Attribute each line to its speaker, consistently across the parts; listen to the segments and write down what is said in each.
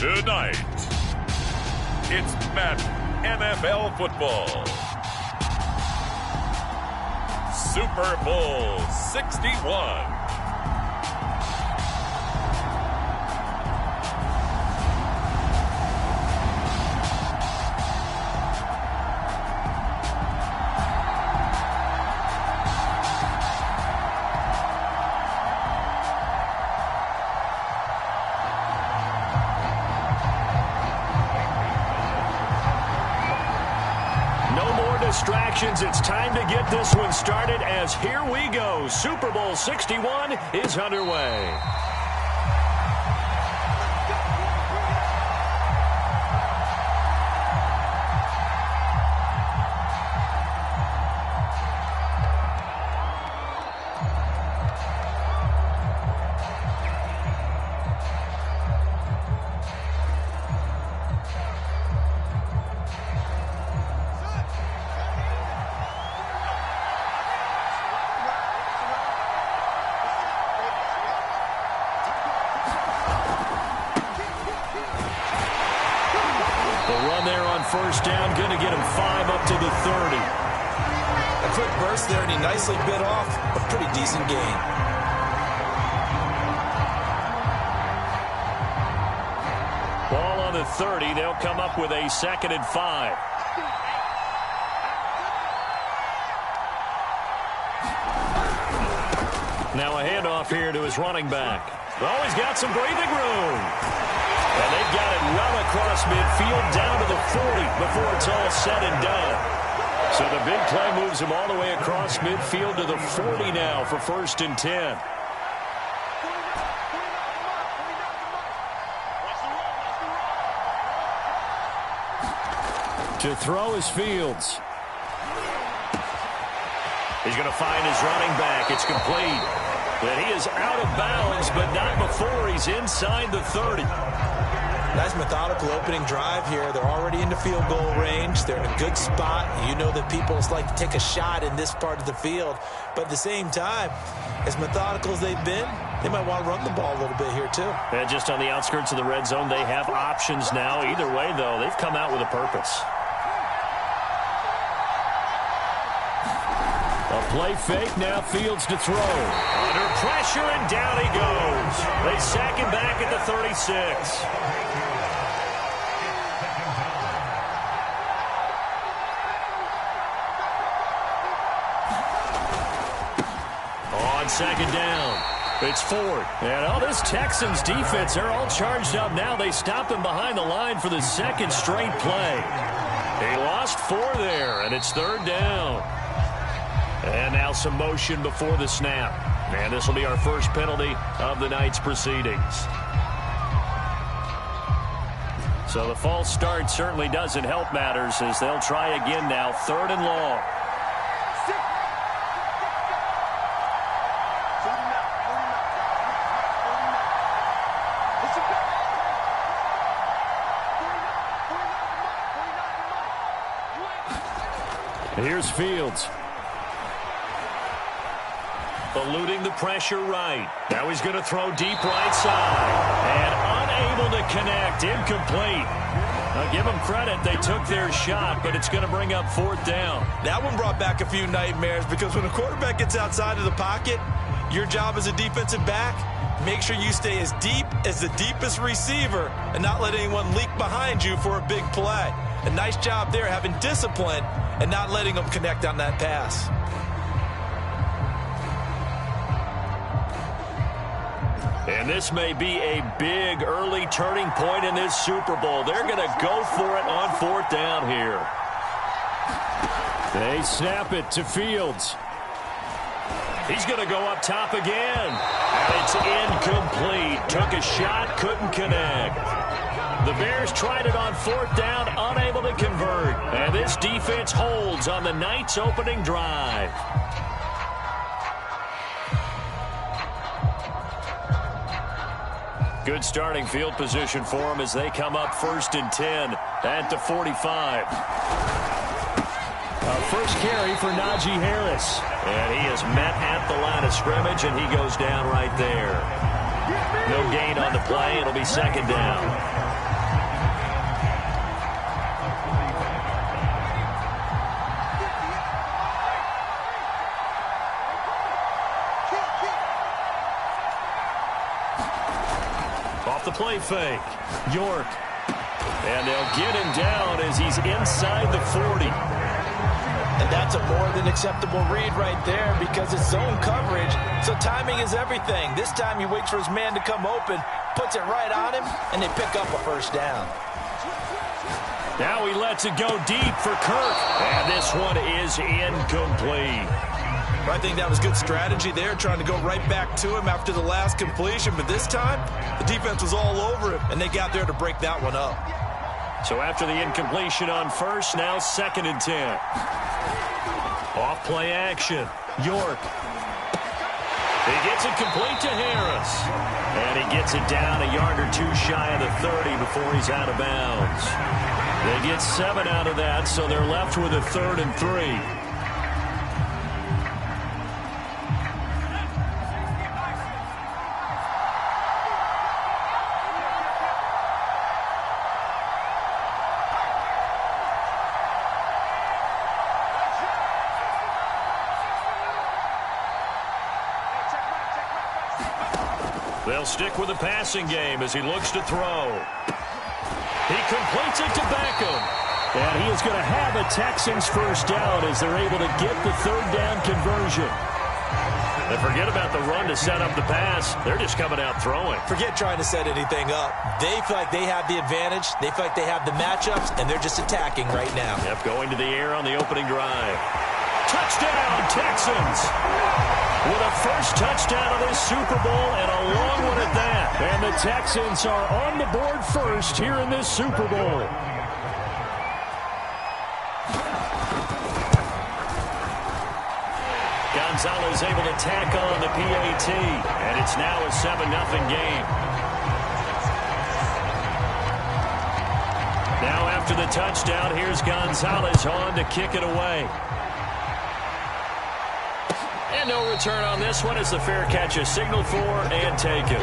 Speaker 1: Tonight, it's Madden NFL football. Super Bowl 61.
Speaker 2: Distractions. It's time to get this one started as here we go. Super Bowl 61 is underway. First down, going to get him 5 up to the 30.
Speaker 3: A quick burst there, and he nicely bit off a pretty decent gain.
Speaker 2: Ball on the 30. They'll come up with a 2nd and 5. Now a handoff here to his running back. Oh, he's got some breathing room. And they've got it well across midfield down to the 40 before it's all said and done. So the big play moves him all the way across midfield to the 40 now for 1st and 10. To throw is Fields. He's going to find his running back. It's complete. But he is out of bounds, but not before he's inside the 30.
Speaker 3: Nice methodical opening drive here. They're already into field goal range. They're in a good spot. You know that people like to take a shot in this part of the field. But at the same time, as methodical as they've been, they might want to run the ball a little bit here too.
Speaker 2: And just on the outskirts of the red zone, they have options now. Either way, though, they've come out with a purpose. A play fake, now Fields to throw. Under pressure, and down he goes. They sack him back at the 36. On 2nd down, it's 4th. And this Texans defense, they're all charged up now. They stopped him behind the line for the 2nd straight play. He lost 4 there, and it's 3rd down. And now some motion before the snap. And this will be our first penalty of the night's proceedings. So the false start certainly doesn't help matters as they'll try again now. 3rd and long. Here's Fields. Eluding the pressure right. Now he's going to throw deep right side. And unable to connect. Incomplete. Now give them credit. They took their shot, but it's going to bring up 4th down.
Speaker 3: That one brought back a few nightmares because when a quarterback gets outside of the pocket, your job as a defensive back, make sure you stay as deep as the deepest receiver and not let anyone leak behind you for a big play. A nice job there having discipline and not letting them connect on that pass.
Speaker 2: And this may be a big early turning point in this Super Bowl. They're going to go for it on 4th down here. They snap it to Fields. He's going to go up top again. And it's incomplete. Took a shot, couldn't connect. The Bears tried it on 4th down, unable to convert. And this defense holds on the night's opening drive. Good starting field position for them as they come up 1st and 10 at the 45. First carry for Najee Harris. And he is met at the line of scrimmage, and he goes down right there. No gain on the play. It'll be 2nd down. off the play fake. York. And they'll get him down as he's inside the 40.
Speaker 3: And that's a more than acceptable read right there because it's zone coverage, so timing is everything. This time he waits for his man to come open, puts it right on him, and they pick up a first down.
Speaker 2: Now he lets it go deep for Kirk, and this one is incomplete.
Speaker 3: I think that was good strategy there, trying to go right back to him after the last completion, but this time the defense was all over him, and they got there to break that one up.
Speaker 2: So after the incompletion on first, now 2nd and 10. Off play action. York. He gets it complete to Harris. And he gets it down a yard or two shy of the 30 before he's out of bounds. They get 7 out of that, so they're left with a 3rd and 3. They'll stick with the passing game as he looks to throw. He completes it to Beckham. And he is going to have a Texans first down as they're able to get the 3rd down conversion. And forget about the run to set up the pass. They're just coming out throwing.
Speaker 3: Forget trying to set anything up. They feel like they have the advantage. They feel like they have the matchups, and they're just attacking right now.
Speaker 2: Yep, going to the air on the opening drive. Touchdown, Texans! With a first touchdown of this Super Bowl and a long one at that. And the Texans are on the board first here in this Super Bowl. Gonzalez able to tack on the PAT. And it's now a 7-0 game. Now after the touchdown, here's Gonzalez on to kick it away. And no return on this one as the fair catch is signaled for and taken.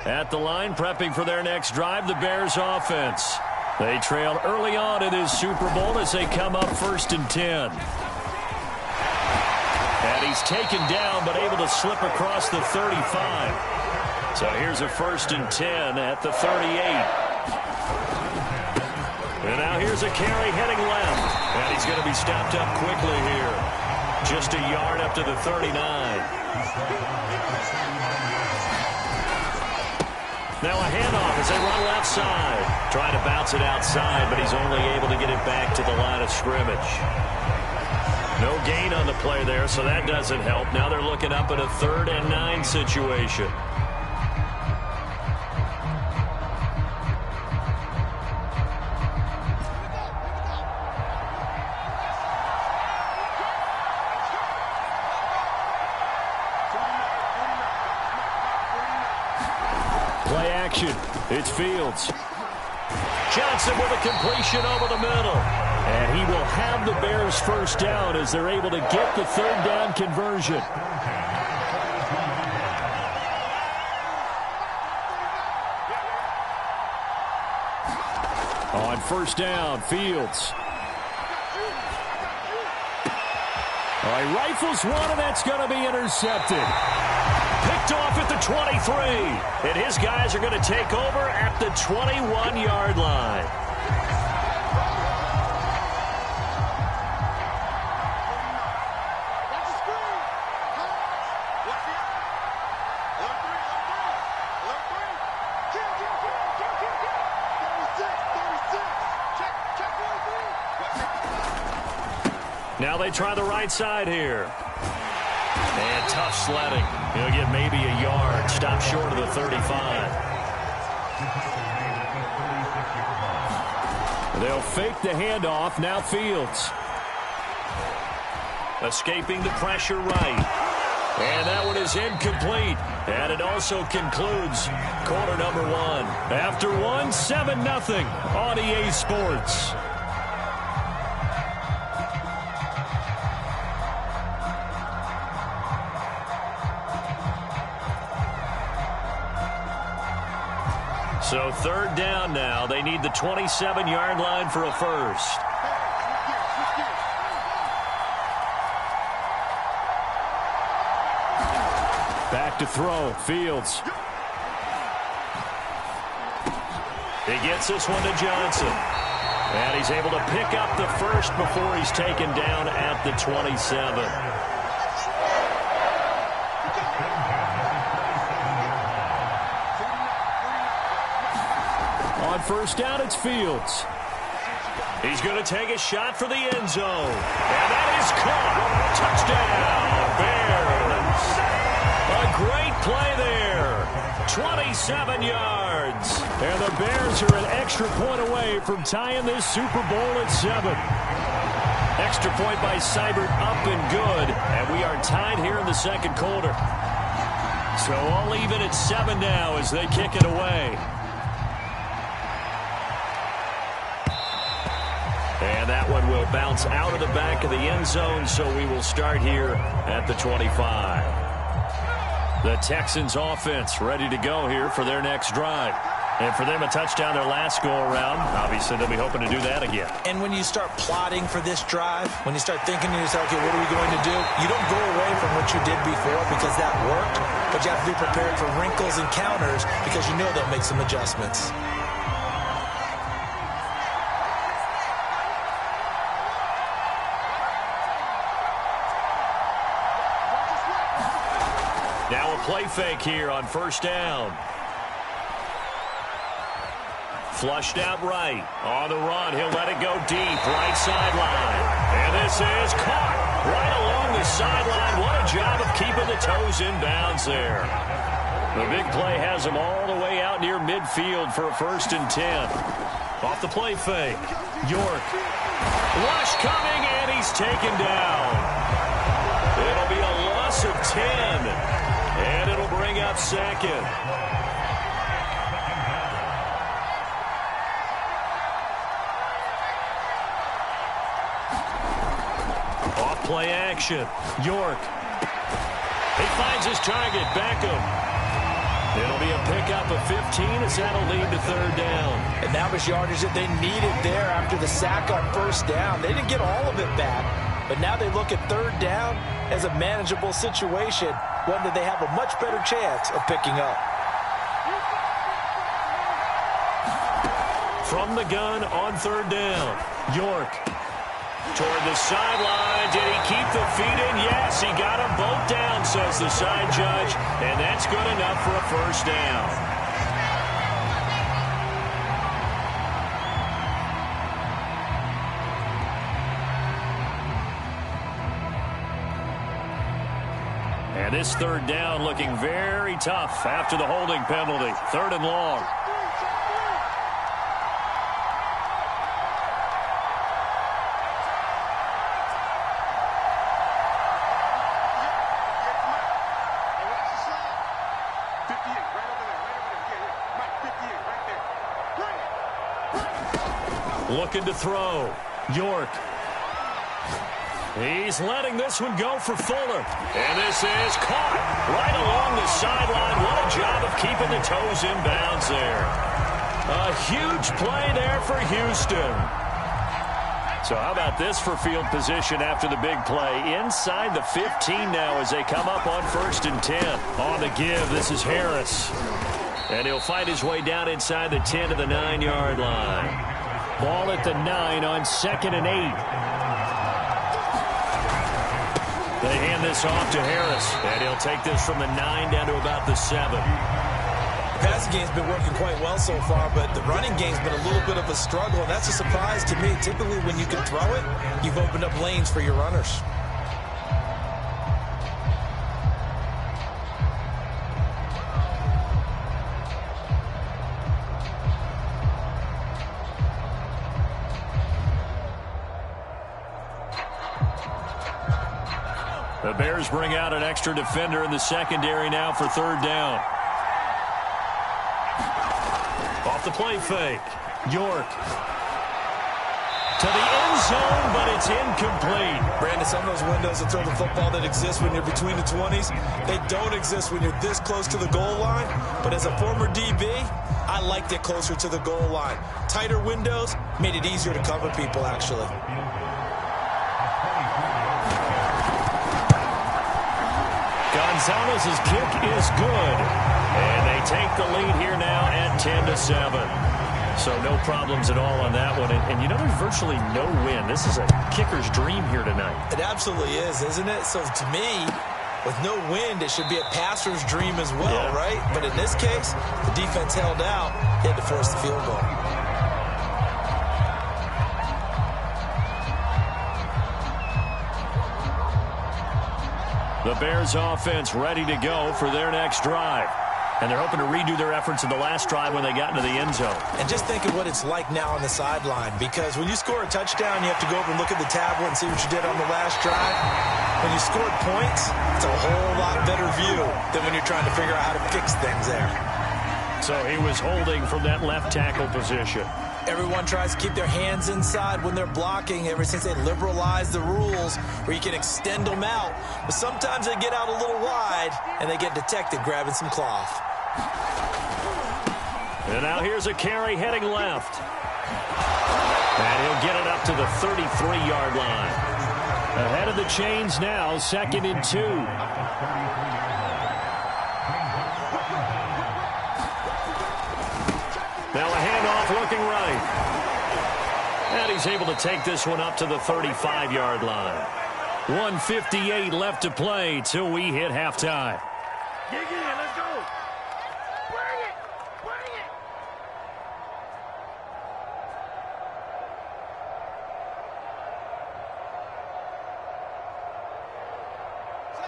Speaker 2: At the line, prepping for their next drive, the Bears offense. They trail early on in this Super Bowl as they come up 1st and 10. And he's taken down but able to slip across the 35. So here's a 1st and 10 at the 38. And now here's a carry heading left. And he's going to be stopped up quickly here. Just a yard up to the 39. Now a handoff as they run left side. Trying to bounce it outside, but he's only able to get it back to the line of scrimmage. No gain on the play there, so that doesn't help. Now they're looking up at a 3rd and 9 situation. Play action. It's Fields. Johnson with a completion over the middle. And he will have the Bears first down as they're able to get the 3rd down conversion. On 1st down, Fields. All right, rifles one, and that's going to be intercepted. Picked off at the 23. And his guys are going to take over at the 21-yard line. Now they try the right side here. And tough sledding. He'll get maybe a yard. Stop short of the 35. They'll fake the handoff. Now Fields. Escaping the pressure right. And that one is incomplete. And it also concludes quarter number 1. After one, 7-0 on EA Sports. So third down now. They need the 27-yard line for a first. Back to throw. Fields. He gets this one to Johnson. And he's able to pick up the first before he's taken down at the 27. On first down, it's Fields. He's going to take a shot for the end zone. And that is caught. Touchdown, Bears. A great play there. 27 yards. And the Bears are an extra point away from tying this Super Bowl at 7. Extra point by Seibert up and good. And we are tied here in the second quarter. So all even at 7 now as they kick it away. And that one will bounce out of the back of the end zone, so we will start here at the 25. The Texans offense ready to go here for their next drive. And for them, a touchdown their last go-around. Obviously, they'll be hoping to do that again.
Speaker 3: And when you start plotting for this drive, when you start thinking to yourself, okay, what are we going to do? You don't go away from what you did before because that worked, but you have to be prepared for wrinkles and counters because you know they'll make some adjustments.
Speaker 2: Now a play fake here on first down. Flushed out right. On the run, he'll let it go deep. Right sideline. And this is caught right along the sideline. What a job of keeping the toes in bounds there. The big play has him all the way out near midfield for a 1st and 10. Off the play fake. York. Rush coming, and he's taken down. It'll be a loss of 10. And it'll bring up second. Off play action. York. He finds his target. Beckham. It'll be a pickup of 15 as that'll lead to third down.
Speaker 3: And that was yardage that they needed there after the sack on first down. They didn't get all of it back, but now they look at third down as a manageable situation, one that they have a much better chance of picking up.
Speaker 2: From the gun on third down, York toward the sideline. Did he keep the feet in? Yes, he got them both down, says the side judge, and that's good enough for a first down. And this third down looking very tough after the holding penalty. 3rd and long. Looking to throw. York. He's letting this one go for Fuller. And this is caught right along the sideline. What a job of keeping the toes in bounds there. A huge play there for Houston. So how about this for field position after the big play? Inside the 15 now as they come up on 1st and 10. On the give, this is Harris. And he'll fight his way down inside the 10 to the 9-yard line. Ball at the 9 on 2nd and 8. They hand this off to Harris, and he'll take this from the 9 down to about the 7.
Speaker 3: The passing game's been working quite well so far, but the running game's been a little bit of a struggle, and that's a surprise to me. Typically, when you can throw it, you've opened up lanes for your runners.
Speaker 2: The Bears bring out an extra defender in the secondary now for third down. Off the play fake. York. to the end zone, but it's incomplete.
Speaker 3: Brandon, some of those windows to throw the football that exist when you're between the 20s, they don't exist when you're this close to the goal line. But as a former DB, I liked it closer to the goal line. Tighter windows made it easier to cover people, actually.
Speaker 2: Gonzalez's kick is good. And they take the lead here now at 10-7. So no problems at all on that one. And you know, there's virtually no wind. This is a kicker's dream here tonight.
Speaker 3: It absolutely is, isn't it? So to me, with no wind, it should be a passer's dream as well, right? But in this case, the defense held out. They had to force the field goal.
Speaker 2: The Bears offense ready to go for their next drive. And they're hoping to redo their efforts in the last drive when they got into the end zone.
Speaker 3: And just think of what it's like now on the sideline, because when you score a touchdown, you have to go over and look at the tablet and see what you did on the last drive. When you scored points, it's a whole lot better view than when you're trying to figure out how to fix things there.
Speaker 2: So he was holding from that left tackle position.
Speaker 3: Everyone tries to keep their hands inside when they're blocking ever since they liberalized the rules where you can extend them out. But sometimes they get out a little wide and they get detected grabbing some cloth.
Speaker 2: And now here's a carry heading left. And he'll get it up to the 33-yard line. Ahead of the chains now, 2nd and 2. Now a handoff looking right. And he's able to take this one up to the 35-yard line. 1:58 left to play till we hit halftime.
Speaker 4: Dig in, let's go. Bring it, bring it.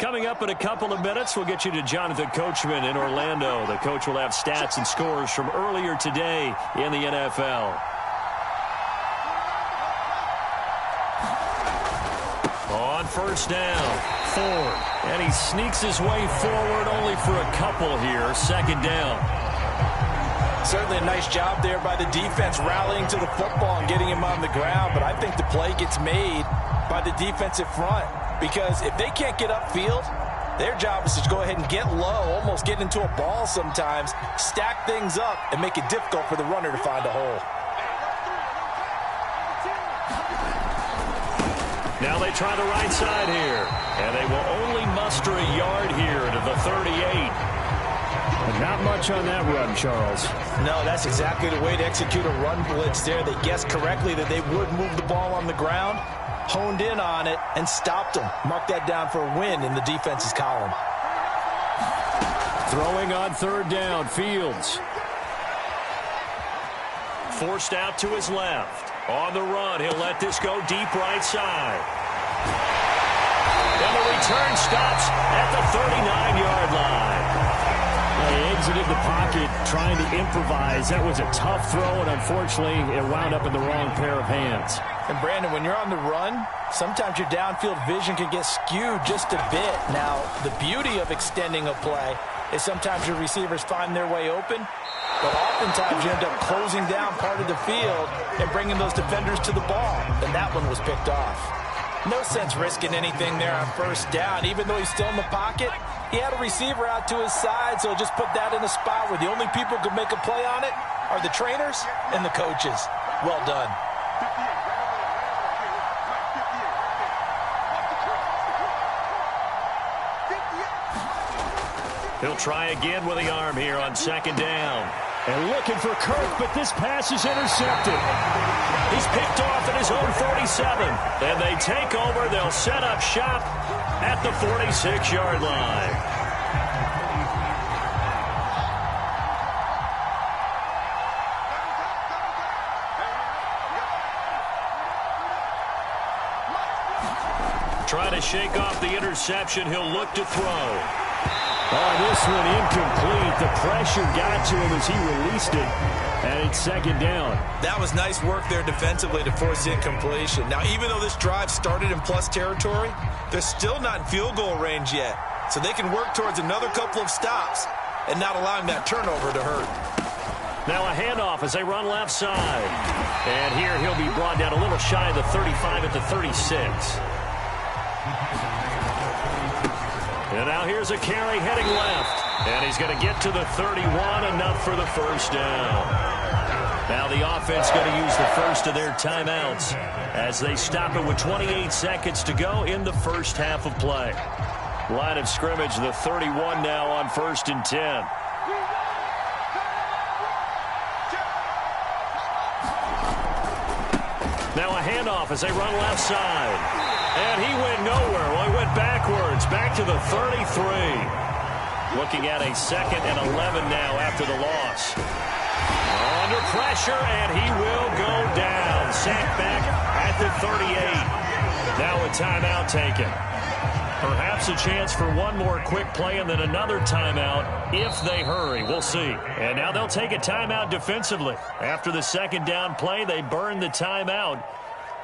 Speaker 2: Coming up in a couple of minutes, we'll get you to Jonathan Coachman in Orlando. The coach will have stats and scores from earlier today in the NFL. On first down, Ford. And he sneaks his way forward only for a couple here. 2nd down.
Speaker 3: Certainly a nice job there by the defense rallying to the football and getting him on the ground. But I think the play gets made by the defensive front. Because if they can't get upfield, their job is to go ahead and get low, almost get into a ball sometimes, stack things up, and make it difficult for the runner to find a hole.
Speaker 2: Now they try the right side here. And they will only muster a yard here to the 38.
Speaker 5: But not much on that run, Charles.
Speaker 3: No, that's exactly the way to execute a run blitz there. They guessed correctly that they would move the ball on the ground, honed in on it, and stopped them. Mark that down for a win in the defense's column.
Speaker 2: Throwing on 3rd down, Fields. Forced out to his left. On the run, he'll let this go deep right side. And the return stops at the 39-yard line.
Speaker 5: He exited the pocket trying to improvise. That was a tough throw, and unfortunately, it wound up in the wrong pair of hands.
Speaker 3: And Brandon, when you're on the run, sometimes your downfield vision can get skewed just a bit. Now, the beauty of extending a play is sometimes your receivers find their way open, but oftentimes you end up closing down part of the field and bringing those defenders to the ball. And that one was picked off. No sense risking anything there on first down. Even though he's still in the pocket, he had a receiver out to his side, so just put that in a spot where the only people who can make a play on it are the trainers and the coaches. Well done.
Speaker 2: He'll try again with the arm here on 2nd down.
Speaker 5: And looking for Kirk, but this pass is intercepted.
Speaker 2: He's picked off at his own 47. And they take over. They'll set up shop at the 46-yard line. Trying to shake off the interception. He'll look to throw.
Speaker 5: Oh, this one incomplete. The pressure got to him as he released it. And it's 2nd down.
Speaker 3: That was nice work there defensively to force incompletion. Now, even though this drive started in plus territory, they're still not in field goal range yet. So they can work towards another couple of stops and not allowing that turnover to hurt.
Speaker 2: Now a handoff as they run left side. And here he'll be brought down a little shy of the 35 at the 36. And now here's a carry heading left. And he's going to get to the 31, enough for the first down. Now the offense going to use the first of their timeouts as they stop it with 28 seconds to go in the first half of play. Line of scrimmage, the 31 now on 1st and 10. Now a handoff as they run left side. And he went nowhere. Well, he went backwards, back to the 33. Looking at a 2nd and 11 now after the loss. Under pressure, and he will go down. Sacked back at the 38. Now a timeout taken. Perhaps a chance for one more quick play and then another timeout if they hurry. We'll see. And now they'll take a timeout defensively. After the 2nd down play, they burn the timeout,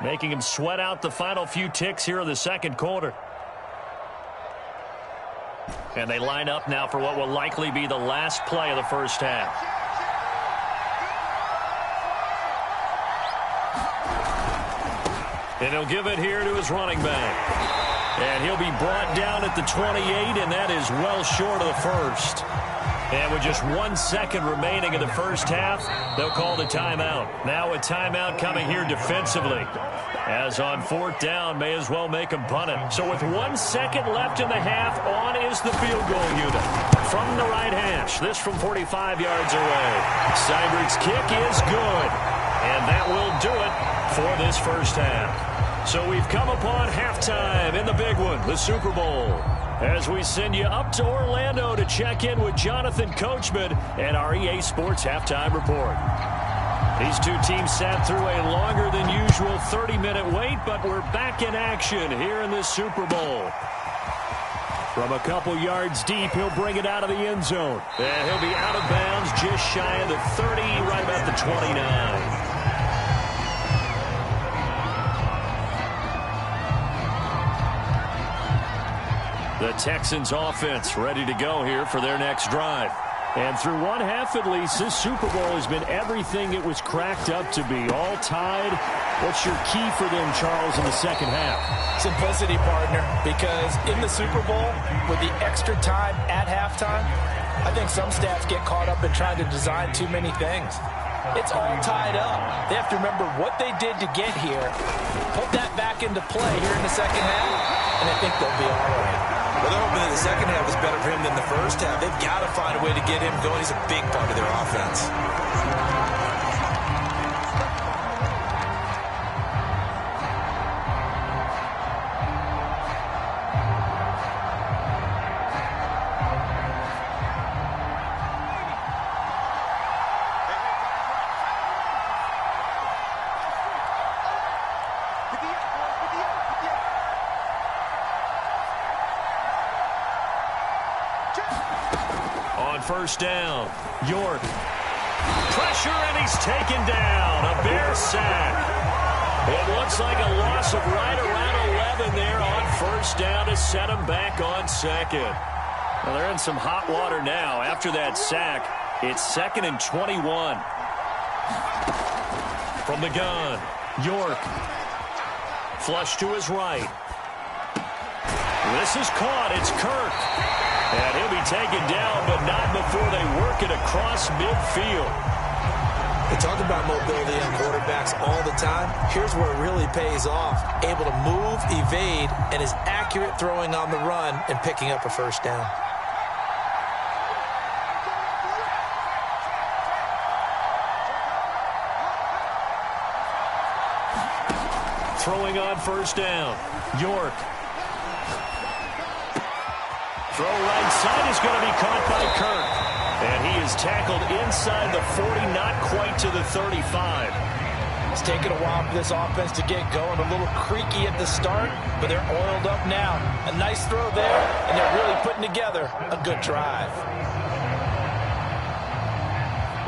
Speaker 2: making them sweat out the final few ticks here in the 2nd quarter. And they line up now for what will likely be the last play of the first half. And he'll give it here to his running back. And he'll be brought down at the 28, and that is well short of the first. And with just 1 second remaining in the first half, they'll call the timeout. Now a timeout coming here defensively. As on 4th down, may as well make them punt it. So with 1 second left in the half, on is the field goal unit. From the right hash, this from 45 yards away. Seibert's kick is good. And that will do it for this first half. So we've come upon halftime in the big one, the Super Bowl. As we send you up to Orlando to check in with Jonathan Coachman and our EA Sports Halftime Report. These two teams sat through a longer than usual 30-minute wait, but we're back in action here in this Super Bowl. From a couple yards deep, he'll bring it out of the end zone. And he'll be out of bounds just shy of the 30, right about the 29. The Texans offense ready to go here for their next drive. And through one half at least, this Super Bowl has been everything it was cracked up to be. All tied. What's your key for them, Charles, in the second half?
Speaker 6: Simplicity, partner, because in the Super Bowl, with the extra time at halftime, I think some staffs get caught up in trying to design too many things. It's all tied up. They have to remember what they did to get here, put that back into play here in the second half, and I think they'll be all right.
Speaker 3: Well, they're hoping that the second half is better for him than the first half. They've got to find a way to get him going. He's a big part of their offense.
Speaker 2: First down, York. Pressure, and he's taken down. A Bear sack. It looks like a loss of right around 11 there on first down to set him back on 2nd. Well, they're in some hot water now. After that sack, it's 2nd and 21. From the gun, York. Flush to his right. This is caught. It's Kirk. And he'll be taken down, but not before they work it across midfield.
Speaker 3: They talk about mobility on quarterbacks all the time. Here's where it really pays off. Able to move, evade, and is accurate throwing on the run and picking up a first down.
Speaker 2: Throwing on first down, York. Throw right side is going to be caught by Kirk. And he is tackled inside the 40, not quite to the 35.
Speaker 6: It's taken a while for this offense to get going. A little creaky at the start, but they're oiled up now. A nice throw there, and they're really putting together a good drive.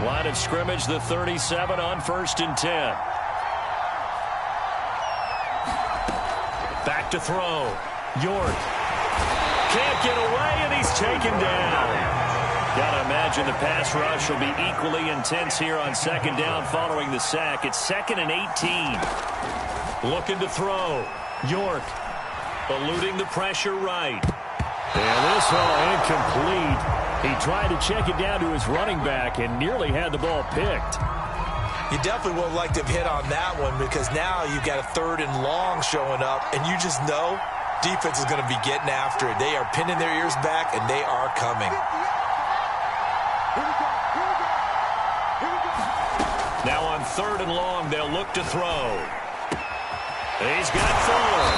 Speaker 2: Line of scrimmage, the 37 on 1st and 10. Back to throw. York. Can't get away, and he's taken down. Gotta imagine the pass rush will be equally intense here on second down following the sack. It's 2nd and 18. Looking to throw. York eluding the pressure right.
Speaker 5: And this one incomplete. He tried to check it down to his running back and nearly had the ball picked.
Speaker 3: You definitely would have liked to have hit on that one because now you've got a 3rd and long showing up, and you just know defense is going to be getting after it. They are pinning their ears back, and they are coming.
Speaker 2: Now on 3rd and long, they'll look to throw. He's got Fuller.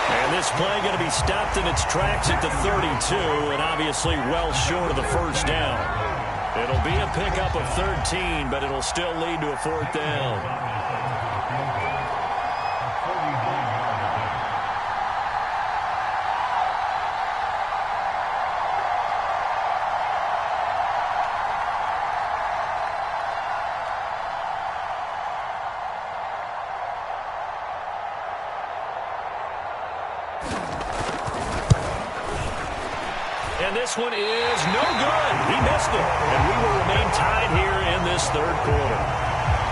Speaker 2: And this play going to be stopped in its tracks at the 32, and obviously well short of the first down. It'll be a pickup of 13, but it'll still lead to a 4th down. And this one is no good. He missed it. And we will remain tied here in this 3rd quarter.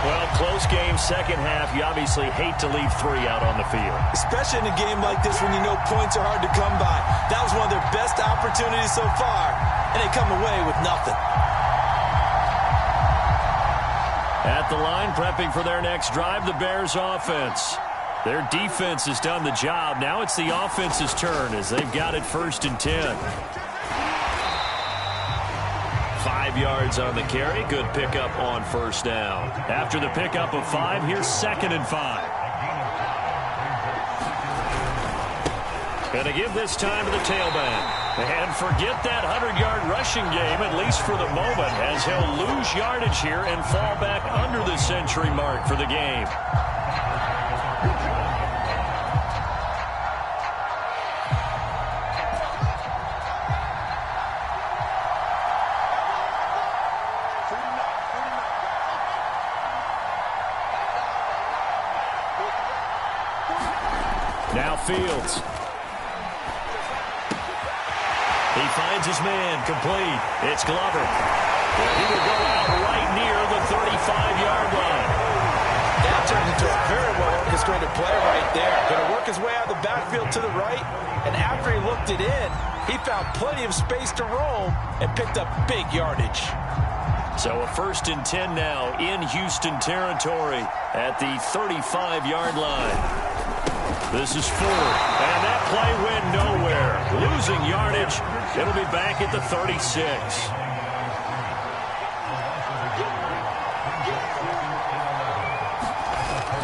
Speaker 2: Well, close game, second half. You obviously hate to leave 3 out on the field.
Speaker 3: Especially in a game like this when you know points are hard to come by. That was one of their best opportunities so far, and they come away with nothing.
Speaker 2: At the line, prepping for their next drive, the Bears offense. Their defense has done the job. Now it's the offense's turn as they've got it 1st and 10. 5 yards on the carry. Good pickup on 1st down. After the pickup of 5, here's 2nd and 5. Going to give this time to the tailback. And forget that 100-yard rushing game, at least for the moment, as he'll lose yardage here and fall back under the century mark for the game.
Speaker 5: Now Fields.
Speaker 2: He finds his man, complete. It's Glover. He will go out right near the 35-yard line.
Speaker 3: That turned into a very well-orchestrated play right there. Going to work his way out of the backfield to the right, and after he looked it in, he found plenty of space to roam and picked up big yardage.
Speaker 2: So a 1st and 10 now in Houston territory at the 35-yard line. This is 4th, and that play went nowhere. Losing yardage. It'll be back at the 36.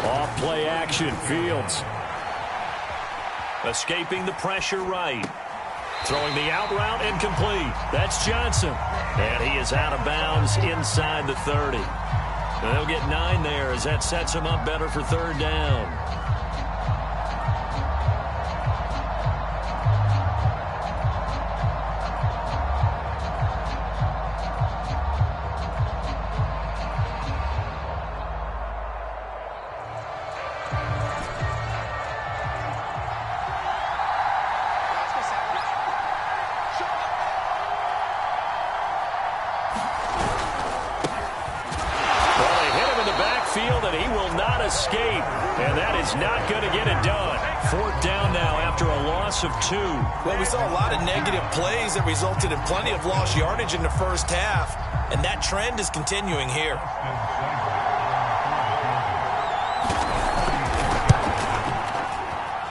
Speaker 5: Off play action, Fields.
Speaker 2: Escaping the pressure right. Throwing the out route and complete. That's Johnson. And he is out of bounds inside the 30. They'll get 9 there as that sets him up better for 3rd down. Escape, and that is not going to get it done. 4th down now after a loss of 2.
Speaker 3: Well, we saw a lot of negative plays that resulted in plenty of lost yardage in the first half, and that trend is continuing here.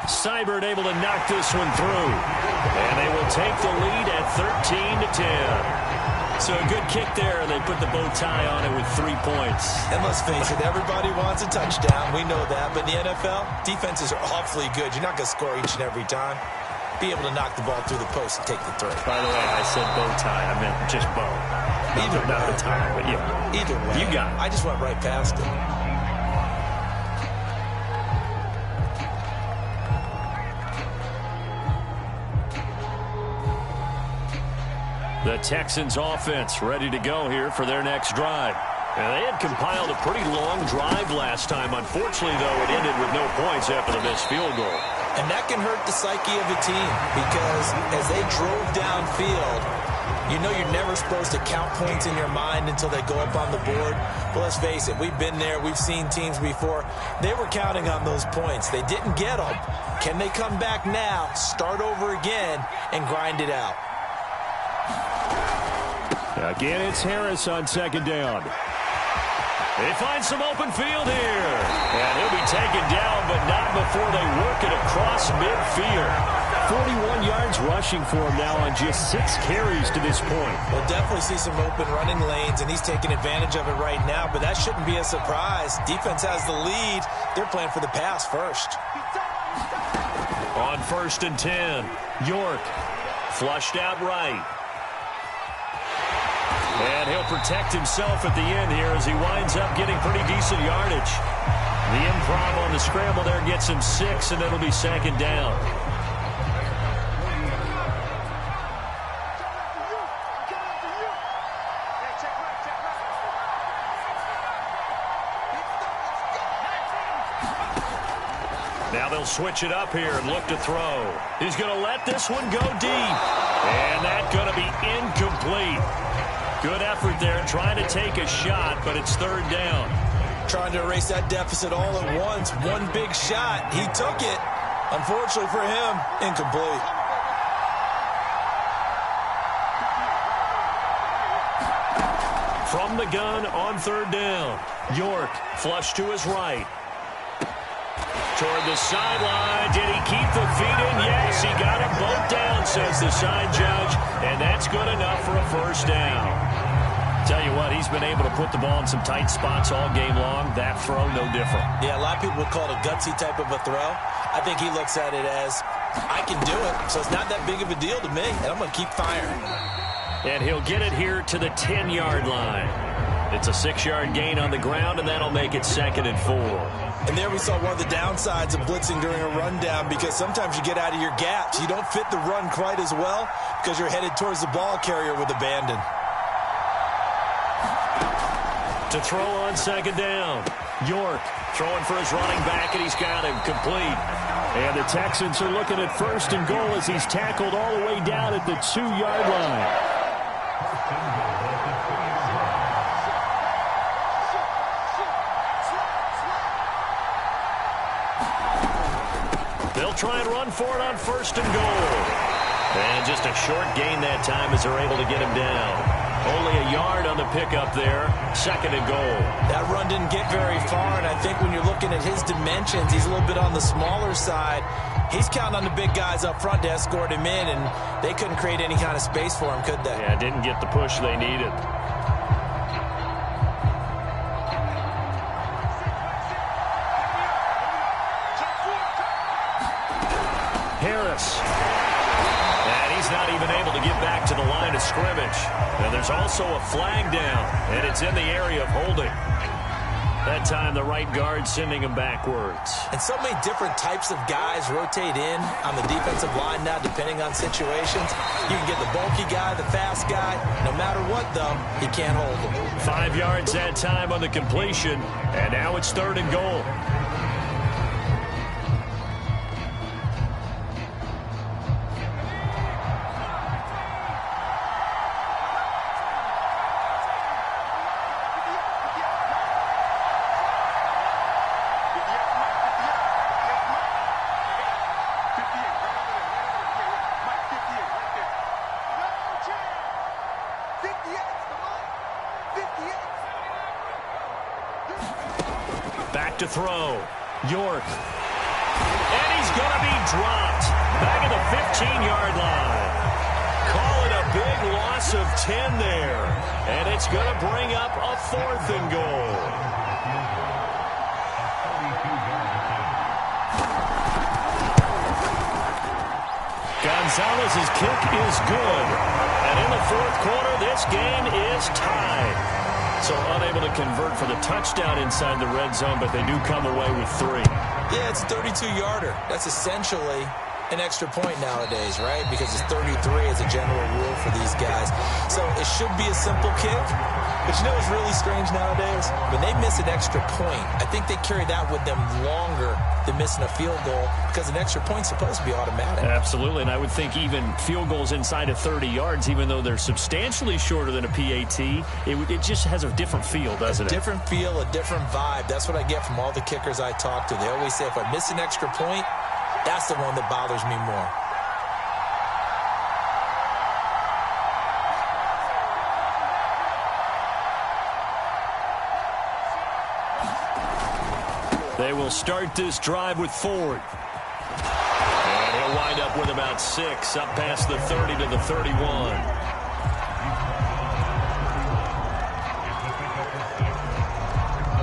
Speaker 2: Seibert able to knock this one through, and they will take the lead at 13-10. So a good kick there. They put the bow tie on it with 3 points.
Speaker 3: And let's face it, everybody wants a touchdown. We know that. But in the NFL, defenses are awfully good. You're not going to score each and every time. Be able to knock the ball through the post and take the throw.
Speaker 2: By the way, I said bow tie. I meant just bow. Not the tie, but yeah.
Speaker 3: Either way.
Speaker 2: You got it.
Speaker 3: I just went right past it.
Speaker 2: The Texans offense ready to go here for their next drive. And they had compiled a pretty long drive last time. Unfortunately, though, it ended with no points after the missed field goal.
Speaker 3: And that can hurt the psyche of a team because as they drove downfield,
Speaker 6: You know you're never supposed to count points in your mind until they go up on the board. But let's face it, we've been there. We've seen teams before. They were counting on those points. They didn't get them. Can they come back now, start over again, and grind it out?
Speaker 5: Again, it's Harris on second down.
Speaker 2: They find some open field here. And he'll be taken down, but not before they work it across midfield.
Speaker 5: 41 yards rushing for him now on just 6 carries to this point.
Speaker 6: We'll definitely see some open running lanes, and he's taking advantage of it right now, but that shouldn't be a surprise. Defense has the lead. They're playing for the pass first.
Speaker 2: On 1st and 10, York flushed out right. And he'll protect himself at the end here as he winds up getting pretty decent yardage. The improv on the scramble there gets him 6, and it'll be 2nd down. Now they'll switch it up here and look to throw. He's going to let this one go deep. And that's going to be incomplete. Good effort there trying to take a shot, but it's 3rd down.
Speaker 6: Trying to erase that deficit all at once. One big shot. He took it. Unfortunately for him, incomplete.
Speaker 2: From the gun on 3rd down. York flush to his right. Toward the sideline. Did he keep the feet in? Yes, he got them both down, says the side judge. And that's good enough for a 1st down. Tell you what, he's been able to put the ball in some tight spots all game long. That throw, no different.
Speaker 6: Yeah, a lot of people would call it a gutsy type of a throw. I think he looks at it as, I can do it, so it's not that big of a deal to me, and I'm going to keep firing.
Speaker 2: And he'll get it here to the 10-yard line. It's a 6-yard gain on the ground, and that'll make it 2nd and 4.
Speaker 6: And there we saw one of the downsides of blitzing during a rundown, because sometimes you get out of your gaps. You don't fit the run quite as well because you're headed towards the ball carrier with abandon.
Speaker 2: To throw on 2nd down. York throwing for his running back, and he's got him complete.
Speaker 5: And the Texans are looking at 1st and goal as he's tackled all the way down at the 2-yard line.
Speaker 2: They'll try and run for it on 1st and goal. And just a short gain that time as they're able to get him down. Only a yard on the pickup there. 2nd and goal.
Speaker 6: That run didn't get very far, and I think when you're looking at his dimensions, he's a little bit on the smaller side. He's counting on the big guys up front to escort him in, and they couldn't create any kind of space for him, could they?
Speaker 2: Yeah, didn't get the push they needed. Harris. And he's not even able to get back to the line of scrimmage. And there's also a flag down, and it's in the area of holding. That time, the right guard sending him backwards.
Speaker 6: And so many different types of guys rotate in on the defensive line now, depending on situations. You can get the bulky guy, the fast guy. No matter what, though, he can't hold him.
Speaker 2: 5 yards that time on the completion, and now it's 3rd and goal. Back to throw. York. And he's going to be dropped. Back at the 15-yard line. Call it a big loss of 10 there. And it's going to bring up a 4th and goal. Gonzalez's kick is good. And in the 4th quarter, this game is tied. So unable to convert for the touchdown inside the red zone, but they do come away with 3.
Speaker 6: Yeah, it's a 32-yarder. That's essentially an extra point nowadays, right? Because it's 33 as a general rule for these guys. So it should be a simple kick. But you know what's really strange nowadays? When they miss an extra point, I think they carry that with them longer than missing a field goal because an extra point's supposed to be automatic.
Speaker 2: Absolutely, and I would think even field goals inside of 30 yards, even though they're substantially shorter than a PAT, it just has a different feel, doesn't it?
Speaker 6: A different feel, a different vibe. That's what I get from all the kickers I talk to. They always say if I miss an extra point, that's the one that bothers me more.
Speaker 2: They will start this drive with Ford. And he'll wind up with about 6, up past the 30 to the 31.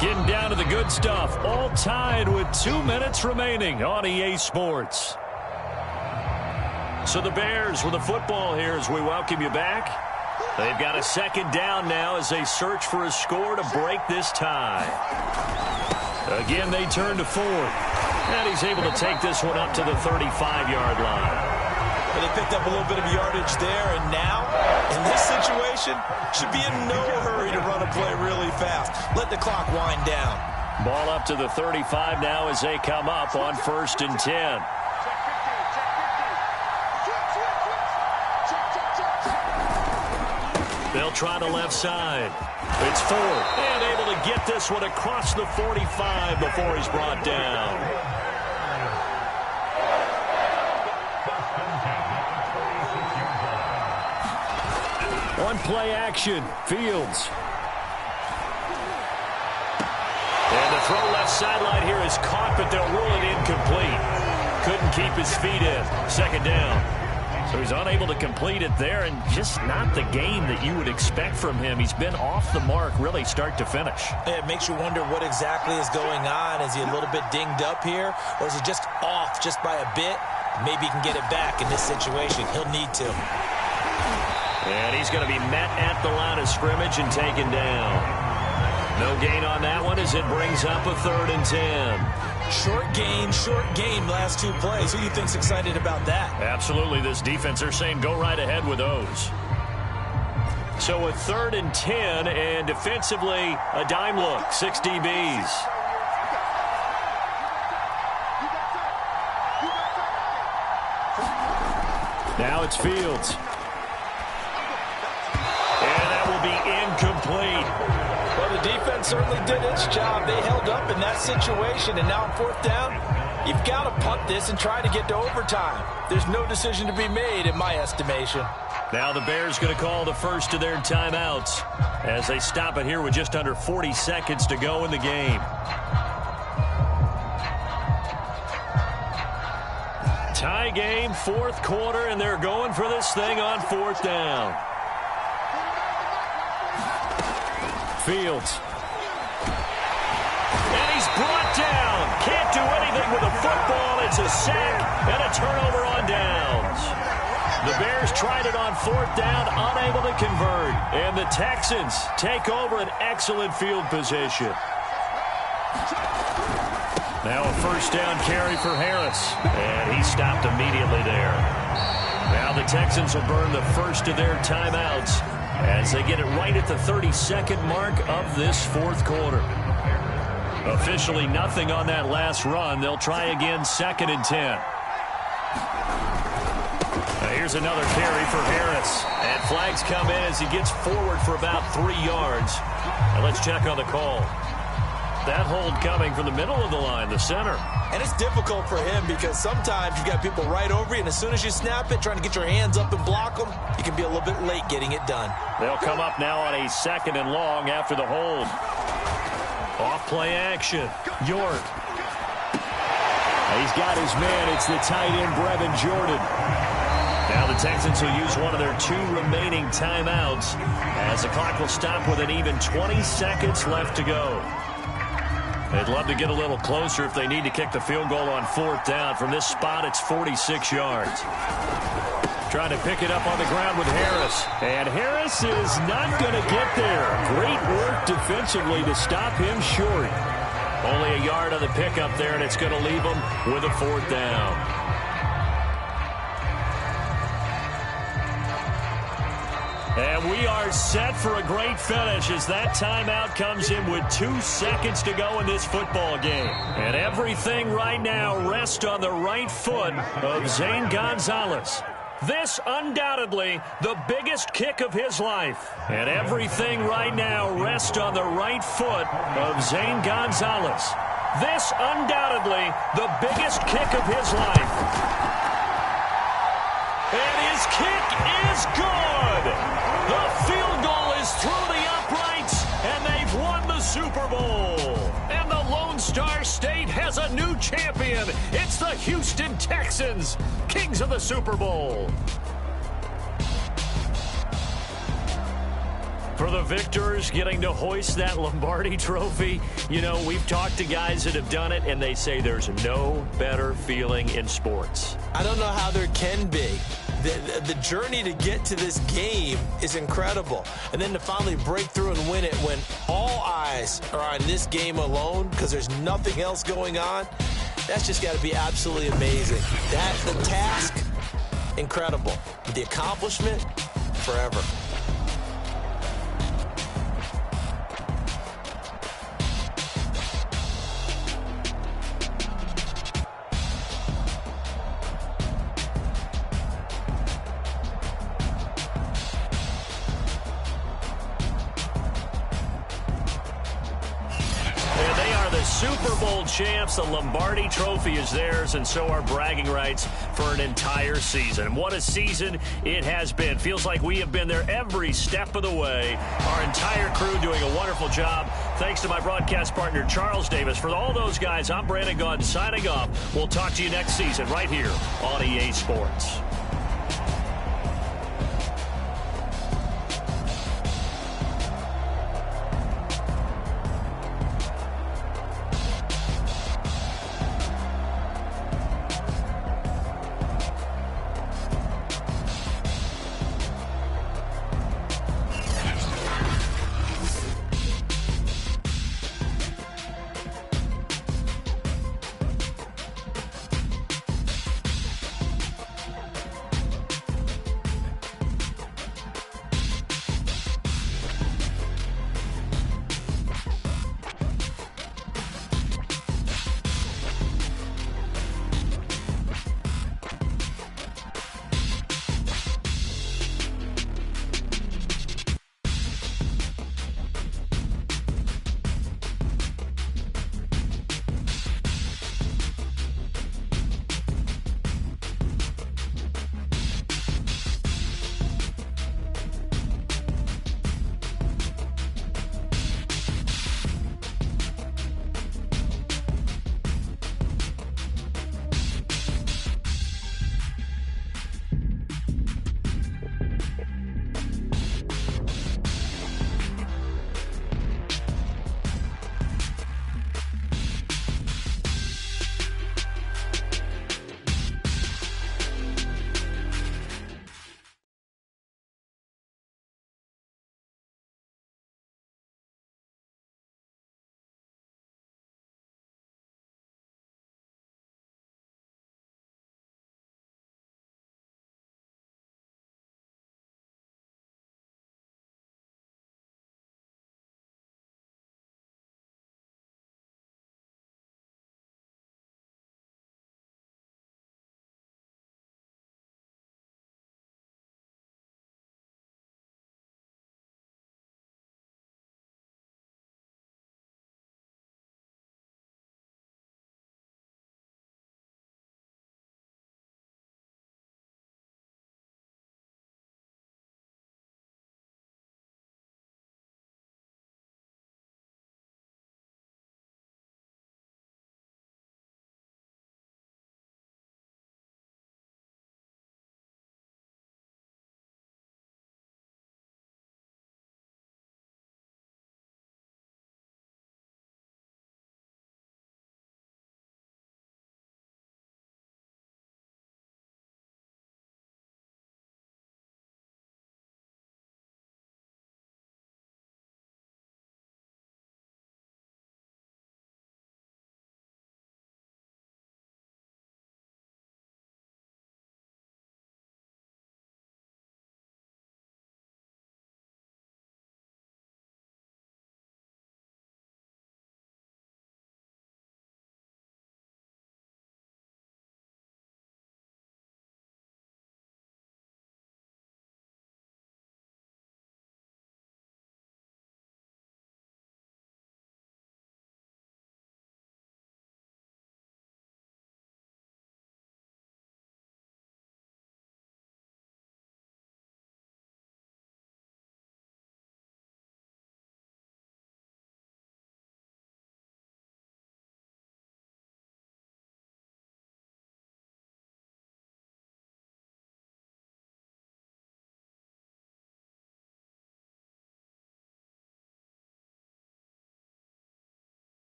Speaker 2: Getting down to the good stuff. All tied with 2 minutes remaining on EA Sports. So the Bears with the football here as we welcome you back. They've got a second down now as they search for a score to break this tie. Again, they turn to Ford. And he's able to take this one up to the 35-yard line.
Speaker 6: Well, they picked up a little bit of yardage there, and now, in this situation, should be in no hurry to run a play really fast. Let the clock wind down.
Speaker 2: Ball up to the 35 now as they come up on 1st and 10. They'll try the left side. It's Ford, and able to get this one across the 45 before he's brought down. On play action, Fields. And the throw left sideline here is caught, but they'll rule it incomplete. Couldn't keep his feet in. Second down. So he's unable to complete it there, and just not the game that you would expect from him. He's been off the mark really start to finish.
Speaker 6: It makes you wonder what exactly is going on. Is he a little bit dinged up here, or is he just off just by a bit? Maybe he can get it back in this situation. He'll need to.
Speaker 2: And he's going to be met at the line of scrimmage and taken down. No gain on that one as it brings up a 3rd and 10.
Speaker 6: Short game, last 2 plays. Who do you think's excited about that?
Speaker 2: Absolutely. This defense, they're saying go right ahead with those. So a 3rd and 10, and defensively, a dime look, 6 DBs. Now it's Fields. And that will be incomplete.
Speaker 6: Well, the defense certainly did its job. They held up in that situation, and now on 4th down, you've got to punt this and try to get to overtime. There's no decision to be made in my estimation.
Speaker 2: Now the Bears going to call the first of their timeouts as they stop it here with just under 40 seconds to go in the game. Tie game, 4th quarter, and they're going for this thing on 4th down. Fields. And he's brought down. Can't do anything with the football. It's a sack and a turnover on downs. The Bears tried it on 4th down, unable to convert. And the Texans take over an excellent field position. Now a 1st down carry for Harris. And he stopped immediately there. Now the Texans will burn the first of their timeouts as they get it right at the 32nd mark of this 4th quarter. Officially nothing on that last run. They'll try again 2nd and 10. Now here's another carry for Harris. And flags come in as he gets forward for about 3 yards. Now let's check on the call. That hold coming from the middle of the line, the center.
Speaker 6: And it's difficult for him because sometimes you've got people right over you, and as soon as you snap it, trying to get your hands up and block them, you can be a little bit late getting it done.
Speaker 2: They'll come up now on a 2nd and long after the hold. Off play action. York.
Speaker 5: He's got his man. It's the tight end, Brevin Jordan.
Speaker 2: Now the Texans will use one of their 2 remaining timeouts as the clock will stop with an even 20 seconds left to go. They'd love to get a little closer if they need to kick the field goal on 4th down. From this spot, it's 46 yards. Trying to pick it up on the ground with Harris. And Harris is not going to get there. Great work defensively to stop him short. Only a yard on the pickup there, and it's going to leave him with a 4th down. And we are set for a great finish as that timeout comes in with 2 seconds to go in this football game. And everything right now rests on the right foot of Zane Gonzalez. This undoubtedly the biggest kick of his life. And everything right now rests on the right foot of Zane Gonzalez. This undoubtedly the biggest kick of his life. And his kick is good. The field goal is through the uprights, and they've won the Super Bowl. And the Lone Star State has a new champion. It's the Houston Texans, kings of the Super Bowl. For the victors getting to hoist that Lombardi trophy, you know, we've talked to guys that have done it, and they say there's no better feeling in sports.
Speaker 3: I don't know how there can be. The journey to get to this game is incredible. And then to finally break through and win it when all eyes are on this game alone because there's nothing else going on, that's just got to be absolutely amazing. The task, incredible. The accomplishment, forever.
Speaker 2: Super Bowl champs, the Lombardi Trophy is theirs, and so are bragging rights for an entire season. What a season it has been. Feels like we have been there every step of the way. Our entire crew doing a wonderful job. Thanks to my broadcast partner, Charles Davis. For all those guys, I'm Brandon Gaudin signing off. We'll talk to you next season right here on EA Sports.